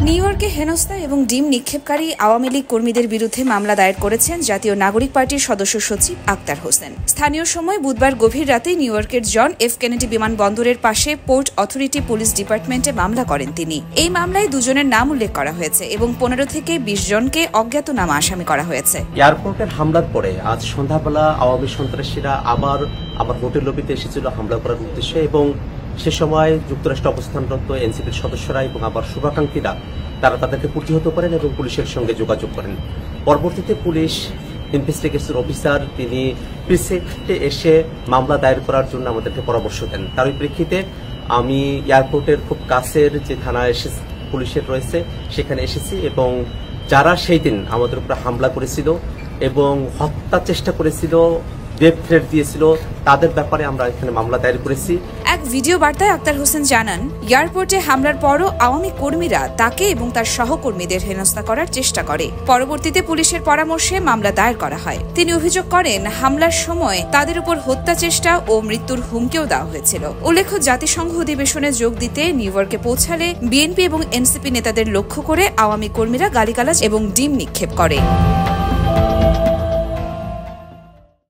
New ইয়র্কে হেনস্থা এবং ডিম নিক্ষেপকারী আওয়ামী লীগ কর্মীদের বিরুদ্ধে মামলা দায়ের করেছেন জাতীয় নাগরিক পার্টির সদস্য সচিব আক্তার হোসেন। স্থানীয় সময় বুধবার গভীর রাতে নিউ ইয়র্কের জন এফ কেনেডি বিমানবন্দরের পাশে পোর্ট অথরিটি পুলিশ ডিপার্টমেন্টে মামলা করেন তিনি। এই মামলায় দুজনের নাম উল্লেখ করা হয়েছে এবং 15 থেকে 20 জনকে অজ্ঞাতনামা আসামি করা হয়েছে। এয়ারপোর্টের হামলার পরে আজ সন্ধ্যাবেলা আওয়ামী সন্ত্রাসীরা আবার হোটেল লবিতে এসেছিল হামলা করার উদ্দেশ্যে এবং সে সময় যুক্তরাষ্ট্রে অবস্থানরত এনসিপির সদস্যরা এবং আবার শুভাকাঙ্ক্ষীরা তারা তাদেরকে প্রতিহত করেন এবং পুলিশের সঙ্গে যোগাযোগ করেন। পরবর্তীতে পুলিশ ইনভেস্টিগেশন অফিসার তিনি প্রিসেপ্টে এসে মামলা দায়ের করার জন্য আমাদেরকে পরামর্শ দেন। তার প্রেক্ষিতে আমি এয়ারপোর্টের খুব কাছের যে থানা পুলিশের রয়েছে সেখানে এসেছি এবং যারা সেই দিন আমাদের উপরে হামলা করেছিল এবং হত্যা চেষ্টা করেছিল, ডেথ থ্রেট দিয়েছিল, তাদের ব্যাপারে আমরা এখানে মামলা দায়ের করেছি। এক ভিডিও বার্তায় আক্তার হোসেন জানান, এয়ারপোর্টে হামলার পরও আওয়ামী কর্মীরা তাকে এবং তার সহকর্মীদের হেনস্থা করার চেষ্টা করে। পরবর্তীতে পুলিশের পরামর্শে মামলা দায়ের করা হয়। তিনি অভিযোগ করেন, হামলার সময় তাদের উপর হত্যা চেষ্টা ও মৃত্যুর হুমকিও দেওয়া হয়েছিল। উল্লেখ্য, জাতিসংঘ অধিবেশনে যোগ দিতে নিউ ইয়র্কে পৌঁছালে বিএনপি এবং এনসিপি নেতাদের লক্ষ্য করে আওয়ামী কর্মীরা গালিগালাজ এবং ডিম নিক্ষেপ করে।